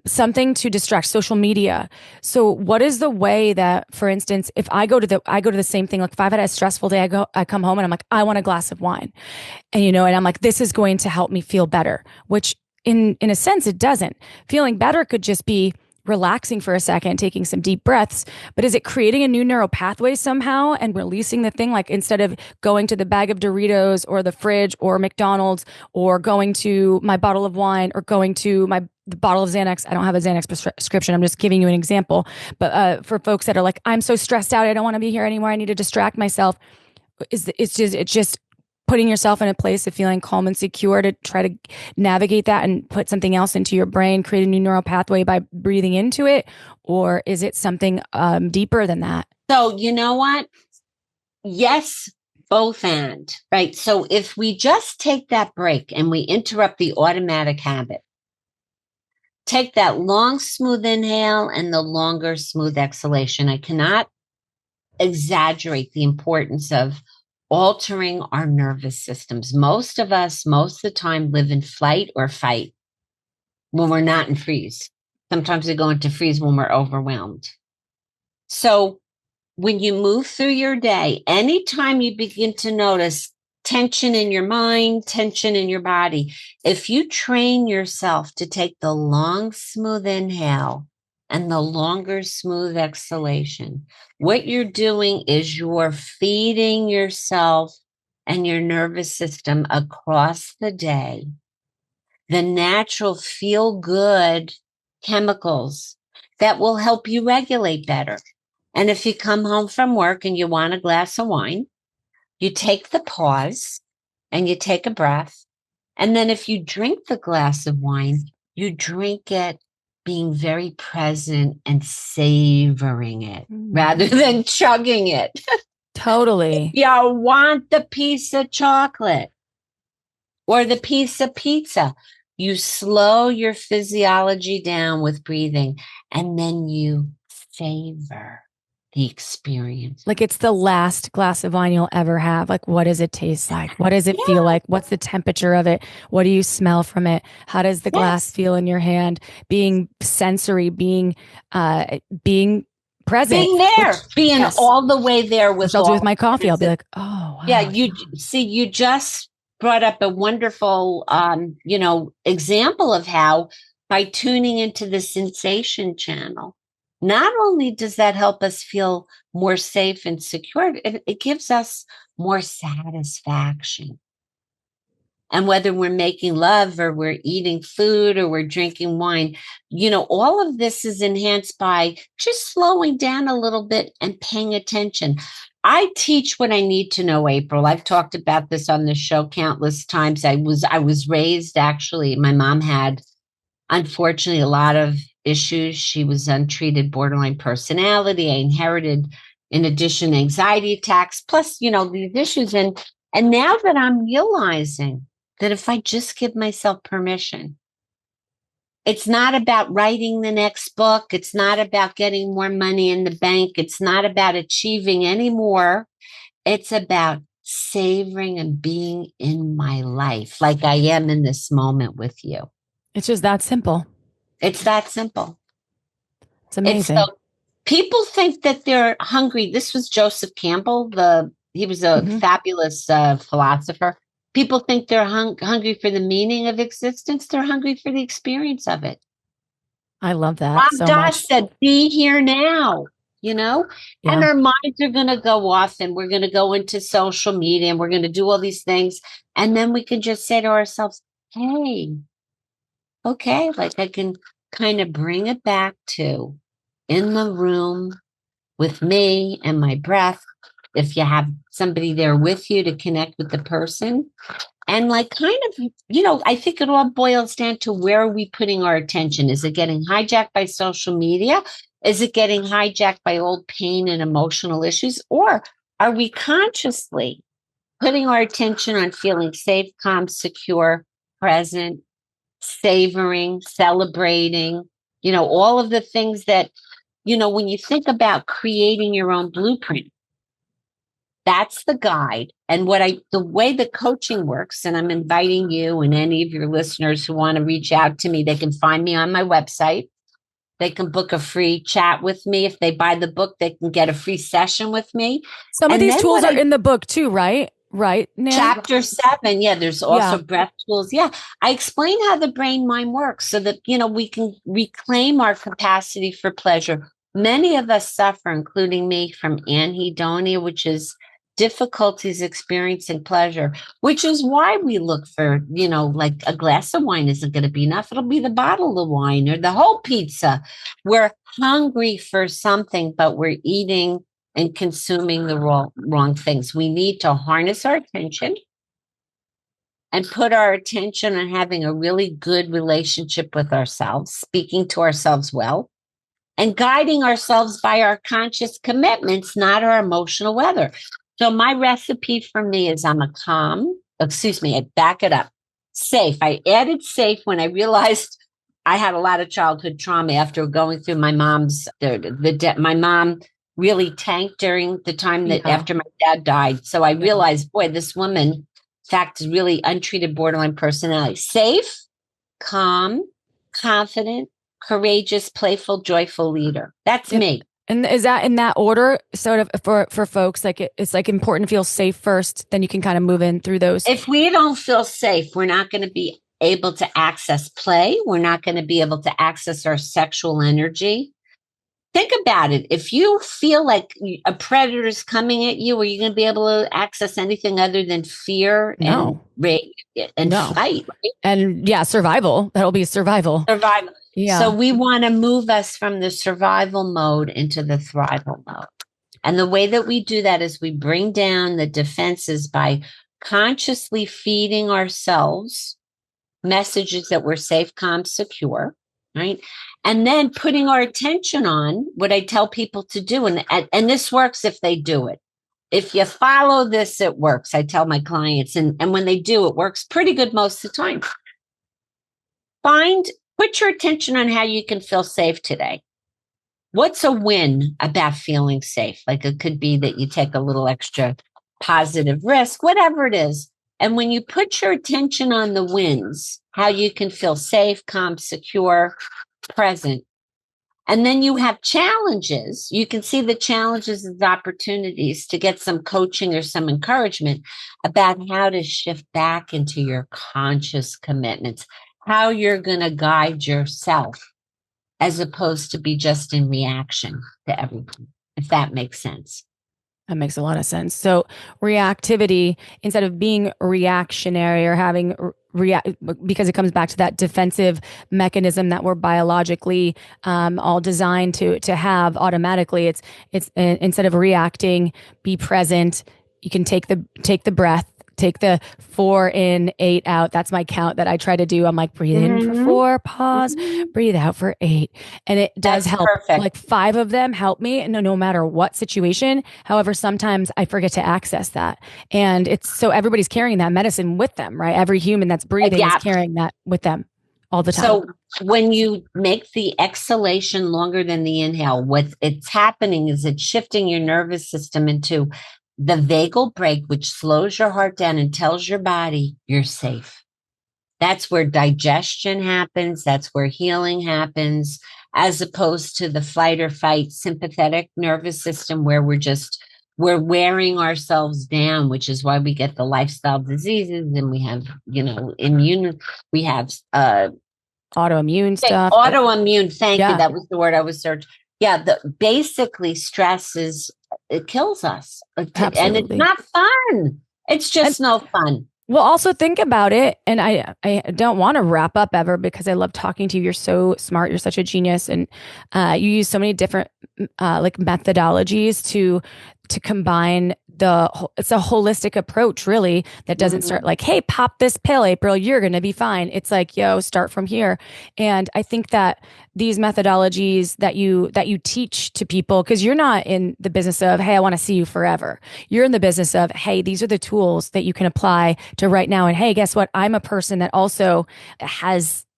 something to distract, social media. So what is the way that, for instance, if I go to the same thing, like if I've had a stressful day, I come home and I'm like, I want a glass of wine. And I'm like, this is going to help me feel better, which in a sense, it doesn't. Feeling better could just be relaxing for a second, taking some deep breaths, but is it creating a new neural pathway somehow and releasing the thing? Like instead of going to the bag of Doritos or the fridge or McDonald's or going to my bottle of wine or going to the bottle of Xanax. I don't have a Xanax prescription. I'm just giving you an example. But for folks that are like, I'm so stressed out, I don't want to be here anymore, I need to distract myself. It's just putting yourself in a place of feeling calm and secure to try to navigate that and put something else into your brain, create a new neural pathway by breathing into it? Or is it something deeper than that? So, you know what? Yes, both and, right? So if we just take that break and we interrupt the automatic habit, take that long, smooth inhale and the longer, smooth exhalation. I cannot exaggerate the importance of altering our nervous systems. Most of us, most of the time, live in flight or fight when we're not in freeze. Sometimes we go into freeze when we're overwhelmed. So when you move through your day, anytime you begin to notice tension in your mind, tension in your body, if you train yourself to take the long, smooth inhale and the longer, smooth exhalation, what you're doing is you're feeding yourself and your nervous system across the day the natural feel good chemicals that will help you regulate better. And if you come home from work and you want a glass of wine, you take the pause and you take a breath. And then if you drink the glass of wine, you drink it being very present and savoring it rather than chugging it. Totally. You want the piece of chocolate or the piece of pizza. You slow your physiology down with breathing, and then you savor the experience. Like it's the last glass of wine you'll ever have. Like, what does it taste like? What does it feel like? What's the temperature of it? What do you smell from it? How does the glass feel in your hand? Being sensory, being present, being there, being all the way there with. Which I'll do with my coffee. I'll be like, oh, wow. Yeah, you see, you just brought up a wonderful, example of how by tuning into the sensation channel, not only does that help us feel more safe and secure, it gives us more satisfaction. And whether we're making love or we're eating food or we're drinking wine, all of this is enhanced by just slowing down a little bit and paying attention. I teach what I need to know, April. I've talked about this on the show countless times. I was raised, actually, my mom had, unfortunately, a lot of issues. She was untreated borderline personality. I inherited, in addition, anxiety attacks, plus, these issues. And now that I'm realizing that if I just give myself permission, it's not about writing the next book. It's not about getting more money in the bank. It's not about achieving anymore. It's about savoring and being in my life like I am in this moment with you. It's just that simple. It's that simple. It's amazing. People think that they're hungry. This was Joseph Campbell. He was a fabulous philosopher. People think they're hungry for the meaning of existence. They're hungry for the experience of it. I love that Ram so Dass much. said, be here now, and our minds are going to go off and we're going to go into social media and we're going to do all these things. And then we can just say to ourselves, hey, okay, like I can kind of bring it back to in the room with me and my breath. If you have somebody there with you to connect with the person. And I think it all boils down to where are we putting our attention? Is it getting hijacked by social media? Is it getting hijacked by old pain and emotional issues? Or are we consciously putting our attention on feeling safe, calm, secure, present, savoring, celebrating, all of the things that, when you think about creating your own blueprint, that's the guide. And the way the coaching works, and I'm inviting you and any of your listeners who want to reach out to me, they can find me on my website. They can book a free chat with me. If they buy the book, they can get a free session with me. Some of these tools are in the book too, right? right, Nan? Chapter 7. Yeah, there's also Yeah. breath tools. Yeah, I explain how the brain mind works so that, we can reclaim our capacity for pleasure. Many of us suffer, including me, from anhedonia, which is difficulties experiencing pleasure, which is why we look for, like a glass of wine isn't going to be enough. It'll be the bottle of wine or the whole pizza. We're hungry for something, but we're eating and consuming the wrong things. We need to harness our attention and put our attention on having a really good relationship with ourselves, speaking to ourselves well, and guiding ourselves by our conscious commitments, not our emotional weather. So my recipe for me is I back it up. Safe. I added safe when I realized I had a lot of childhood trauma after going through my mom's, my mom really tanked during the time that after my dad died. So I realized, boy, this woman, in fact, is really untreated borderline personality. Safe, calm, confident, courageous, playful, joyful leader. That's me. And is that in that order sort of for folks? Like it's like important to feel safe first, then you can kind of move in through those. If we don't feel safe, we're not going to be able to access play. We're not going to be able to access our sexual energy. Think about it. If you feel like a predator is coming at you, are you going to be able to access anything other than fear and rage and fight? Right? And survival. That'll be survival. Survival. Yeah. So we want to move us from the survival mode into the thrival mode. And the way that we do that is we bring down the defenses by consciously feeding ourselves messages that we're safe, calm, secure, right? And then putting our attention on what I tell people to do. And this works if they do it. If you follow this, it works. I tell my clients, and when they do, it works pretty good most of the time. Put your attention on how you can feel safe today. What's a win about feeling safe? Like it could be that you take a little extra positive risk, whatever it is. And when you put your attention on the wins, how you can feel safe, calm, secure, present, and then you have challenges, you can see the challenges as opportunities to get some coaching or some encouragement about how to shift back into your conscious commitments, how you're going to guide yourself as opposed to be just in reaction to everything, if that makes sense. That makes a lot of sense. So reactivity, instead of being reactionary or having because it comes back to that defensive mechanism that we're biologically all designed to have automatically. It's instead of reacting, be present. You can take the breath. Take the 4 in, 8 out. That's my count that I try to do. I'm like, breathe in for 4, pause, breathe out for 8. And it does help. Perfect. Like 5 of them help me no matter what situation. However, sometimes I forget to access that. And it's so everybody's carrying that medicine with them, right? Every human that's breathing is carrying that with them all the time. So when you make the exhalation longer than the inhale, what it's happening is it's shifting your nervous system into the vagal brake, which slows your heart down and tells your body you're safe. That's where digestion happens. That's where healing happens, as opposed to the fight or fight sympathetic nervous system where we're wearing ourselves down, which is why we get the lifestyle diseases and we have, we have autoimmune stuff. Autoimmune. Thank you. That was the word I was searching. Yeah. Basically stress it kills us. Absolutely. And it's not fun. It's just no fun. Well, also think about it. And I don't want to wrap up ever because I love talking to you. You're so smart. You're such a genius. And you use so many different like methodologies to combine it's a holistic approach really that doesn't start like, hey, pop this pill, April, you're going to be fine. It's like, yo, start from here. And I think that these methodologies that you teach to people, because you're not in the business of, hey, I want to see you forever. You're in the business of, hey, these are the tools that you can apply to right now. And hey, guess what? I'm a person that also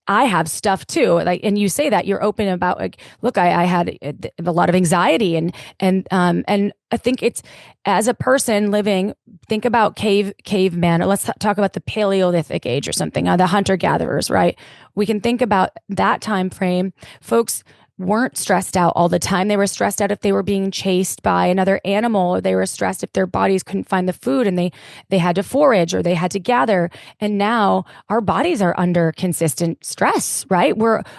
I have stuff too. Like, and you say that you're open about like, look, I had a lot of anxiety and I think it's as a person living, think about caveman, or let's talk about the Paleolithic age or something, the hunter gatherers, right? We can think about that time frame. Folks weren't stressed out all the time. They were stressed out if they were being chased by another animal, or they were stressed if their bodies couldn't find the food and they had to forage or they had to gather. And now our bodies are under consistent stress, right?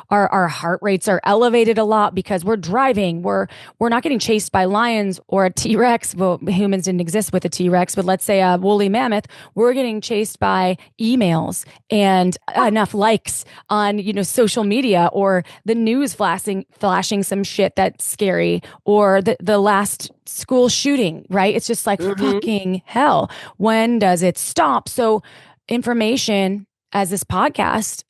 Our heart rates are elevated a lot because we're driving. We're not getting chased by lions or a T-Rex. Well, humans didn't exist with a T-Rex, but let's say a woolly mammoth. We're getting chased by emails and enough likes on, social media, or the news flashing some shit that's scary, or the last school shooting, right? It's just like fucking hell. When does it stop? So information, as this podcast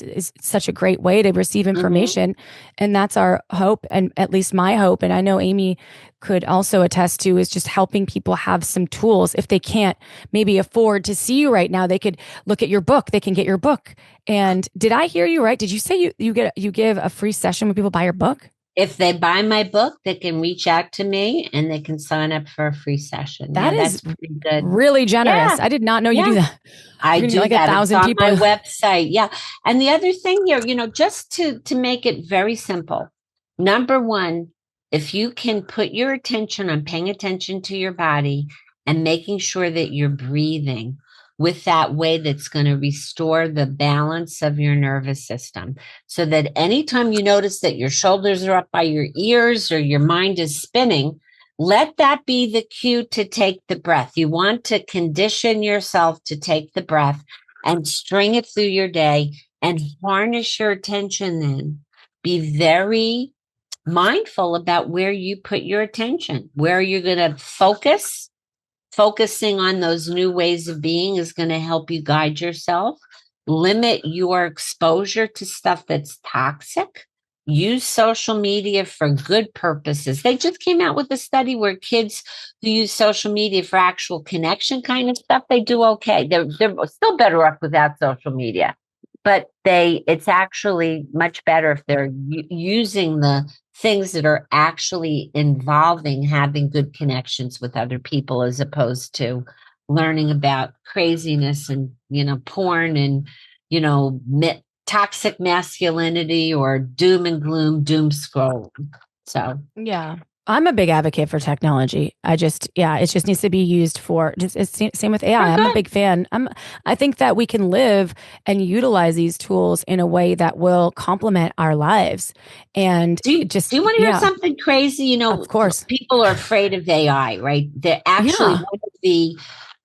is such a great way to receive information. And that's our hope, and at least my hope. And I know Amy could also attest to, is just helping people have some tools. If they can't maybe afford to see you right now, they could look at your book. They can get your book. And did I hear you right? Did you say you give a free session when people buy your book? If they buy my book, they can reach out to me and they can sign up for a free session. That's pretty good. Really generous. I did not know you do that. I do like that. 1,000 it's people on my website. Yeah. And the other thing here, just to make it very simple. Number one, if you can put your attention on paying attention to your body and making sure that you're breathing with that way, that's going to restore the balance of your nervous system, so that anytime you notice that your shoulders are up by your ears or your mind is spinning, let that be the cue to take the breath. You want to condition yourself to take the breath and string it through your day and harness your attention. Then be very mindful about where you put your attention, where you're going to focus. Focusing on those new ways of being is going to help you guide yourself. Limit your exposure to stuff that's toxic. Use social media for good purposes. They just came out with a study where kids who use social media for actual connection kind of stuff, they do okay. They're still better off without social media, but it's actually much better if they're using the things that are actually involving having good connections with other people, as opposed to learning about craziness and, porn and, toxic masculinity or doom and gloom, doom scroll. So, yeah. I'm a big advocate for technology. It just needs to be used for it's same with AI. I'm a big fan. I think that we can live and utilize these tools in a way that will complement our lives. And do you want to hear something crazy? Of course, people are afraid of AI, right? They're actually one of the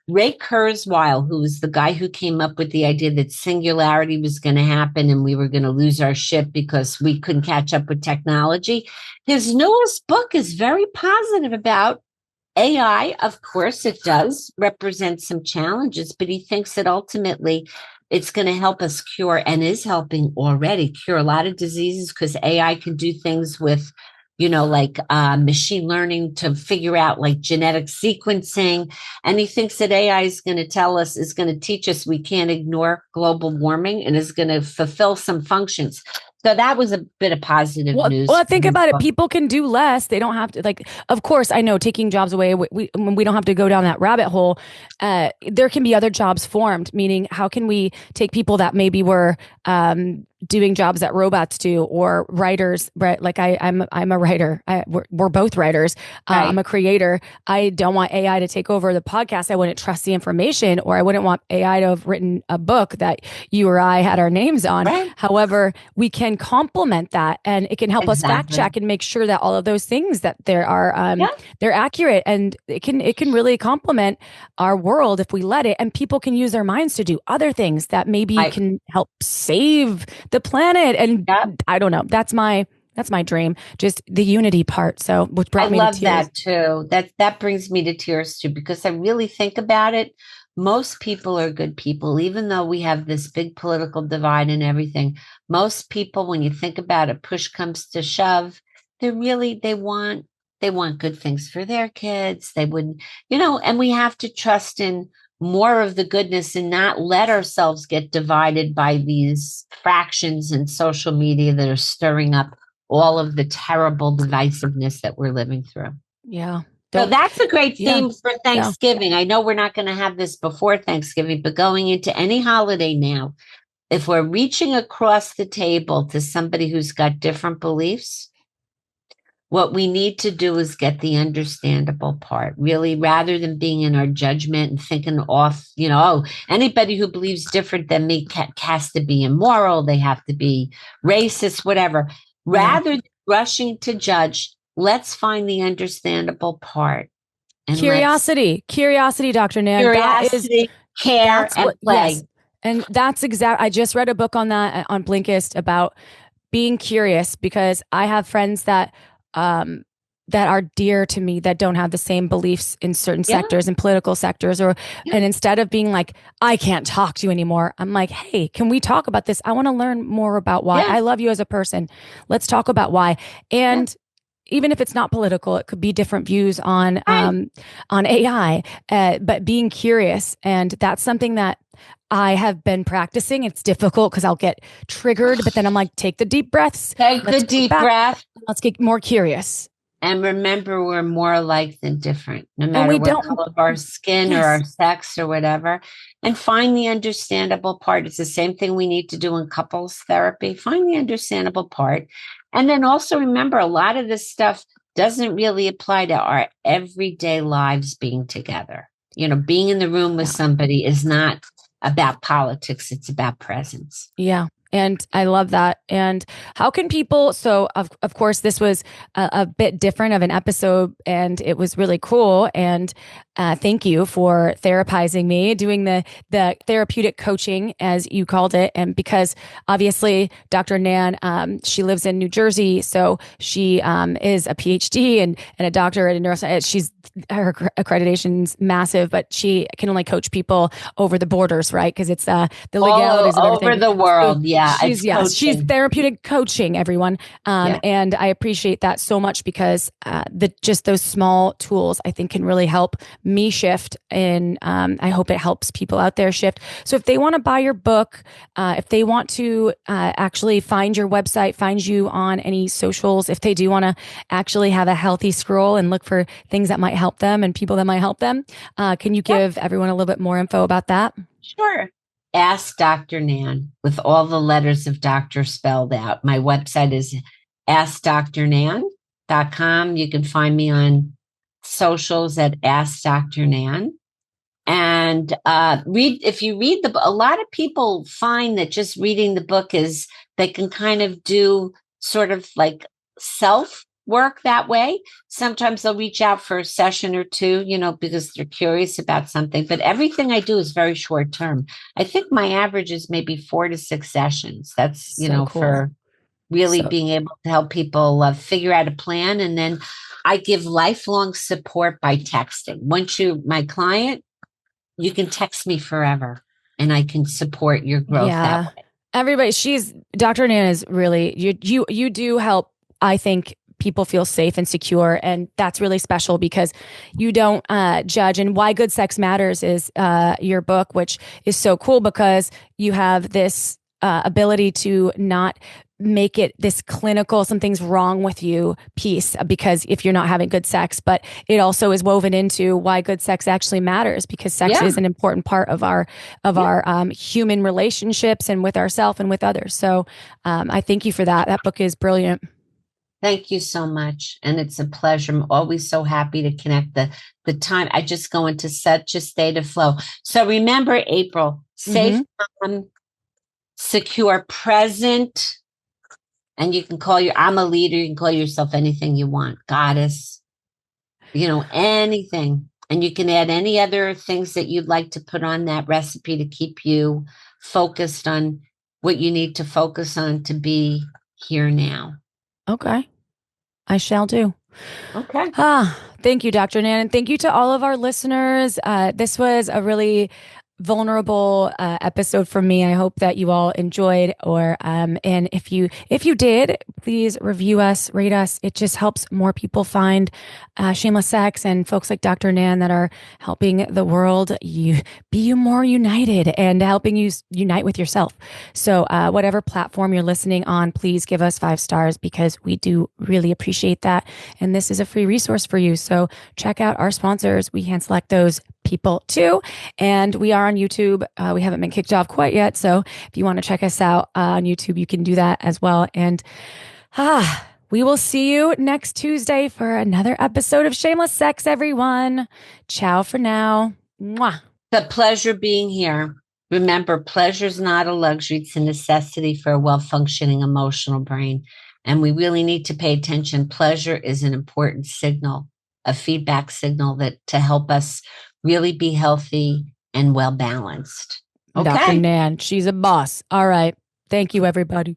Ray Kurzweil, who was the guy who came up with the idea that singularity was going to happen and we were going to lose our ship because we couldn't catch up with technology. His newest book is very positive about AI. Of course, it does represent some challenges, but he thinks that ultimately it's going to help us cure, and is helping already cure, a lot of diseases, because AI can do things with like machine learning to figure out like genetic sequencing. And he thinks that AI is going to teach us we can't ignore global warming, and is going to fulfill some functions. So that was a bit of positive news. Well, think about it. People can do less. They don't have to, of course, I know taking jobs away, we don't have to go down that rabbit hole. There can be other jobs formed, meaning how can we take people that maybe were doing jobs that robots do, or writers, right? Like I'm a writer. We're both writers. Right. I'm a creator. I don't want AI to take over the podcast. I wouldn't trust the information, or I wouldn't want AI to have written a book that you or I had our names on. Right. However, we can complement that, and it can help us fact check and make sure that all of those things that there are, they're accurate, and it can really complement our world if we let it. And people can use their minds to do other things that maybe can help save the planet. And I don't know. That's my dream. Just the unity part. So, which brought me to tears. I love that too. That brings me to tears too, because I really think about it. Most people are good people, even though we have this big political divide and everything. Most people, when you think about it, push comes to shove, they want good things for their kids. They wouldn't, and we have to trust in more of the goodness and not let ourselves get divided by these fractions in social media that are stirring up all of the terrible divisiveness that we're living through. Yeah. So that's a great theme for Thanksgiving. I know we're not going to have this before Thanksgiving, but going into any holiday now, if we're reaching across the table to somebody who's got different beliefs, what we need to do is get the understandable part, really, rather than being in our judgment and thinking off, oh, anybody who believes different than me has to be immoral, they have to be racist, whatever. Rather than rushing to judge, let's find the understandable part. And curiosity, Dr. Nan. Curiosity, care, and play. Yes. And that's I just read a book on that on Blinkist about being curious, because I have friends that are dear to me that don't have the same beliefs in certain sectors and political sectors, and instead of being like, I can't talk to you anymore, I'm like, hey, can we talk about this? I want to learn more about why. I love you as a person. Let's talk about why. And even if it's not political, it could be different views on AI, but being curious. And that's something that I have been practicing. It's difficult because I'll get triggered, but then I'm like, take the deep breaths. Take the deep breath. Let's get more curious. And remember, we're more alike than different, no matter what color of our skin or our sex or whatever. And find the understandable part. It's the same thing we need to do in couples therapy. Find the understandable part. And then also remember, a lot of this stuff doesn't really apply to our everyday lives being together. Being in the room with somebody is not about politics. It's about presence. Yeah. And I love that. And how can people, so of course, this was a bit different of an episode, and it was really cool. And thank you for therapizing me, doing the therapeutic coaching, as you called it. And because obviously Dr. Nan, she lives in New Jersey, so she is a PhD and a doctor in neuroscience. Her accreditation's massive, but she can only coach people over the borders, right? Because it's the legalities of everything. Over the world, so, she's therapeutic coaching, everyone. And I appreciate that so much, because just those small tools, I think, can really help me shift. And I hope it helps people out there shift. So if they want to buy your book, if they want to actually find your website, find you on any socials, if they do want to actually have a healthy scroll and look for things that might help them and people that might help them, can you give everyone a little bit more info about that? Sure. Ask Dr. Nan, with all the letters of doctor spelled out. My website is askdrnan.com. You can find me on socials at Ask Dr. Nan. And if you read the book, a lot of people find that just reading the book they can kind of do sort of like self work that way. Sometimes they'll reach out for a session or two, because they're curious about something. But everything I do is very short term. I think my average is maybe 4 to 6 sessions. That's, cool. For really being able to help people figure out a plan. And then I give lifelong support by texting. Once you're my client, you can text me forever and I can support your growth that way. Everybody, Dr. Nan is really, you do help, I think, people feel safe and secure. And that's really special, because you don't judge. And Why Good Sex Matters is your book, which is so cool, because you have this ability to not make it this clinical, something's wrong with you piece, because if you're not having good sex, but it also is woven into why good sex actually matters, because sex is an important part of our human relationships and with ourselves and with others. So I thank you for that. That book is brilliant. Thank you so much. And it's a pleasure. I'm always so happy to connect the time. I just go into such a state of flow. So remember, April, safe, secure, present. And you can I'm a leader. You can call yourself anything you want. Goddess, anything. And you can add any other things that you'd like to put on that recipe to keep you focused on what you need to focus on to be here now. Okay. I shall do. Okay. Thank you, Dr. Nan. And thank you to all of our listeners. This was a really vulnerable episode for me. I hope that you all enjoyed, and if you did, please review us, rate us. It just helps more people find Shameless Sex and folks like Dr. Nan that are helping the world be more united and helping you unite with yourself. So whatever platform you're listening on, please give us 5 stars, because we do really appreciate that. And this is a free resource for you. So check out our sponsors. We hand select those people too. And we are on YouTube. We haven't been kicked off quite yet. So if you want to check us out on YouTube, you can do that as well. And we will see you next Tuesday for another episode of Shameless Sex, everyone. Ciao for now. Mwah. The pleasure being here. Remember, pleasure is not a luxury, it's a necessity for a well-functioning emotional brain. And we really need to pay attention. Pleasure is an important signal, a feedback signal that to help us really be healthy and well-balanced. Okay. Dr. Nan, she's a boss. All right. Thank you, everybody.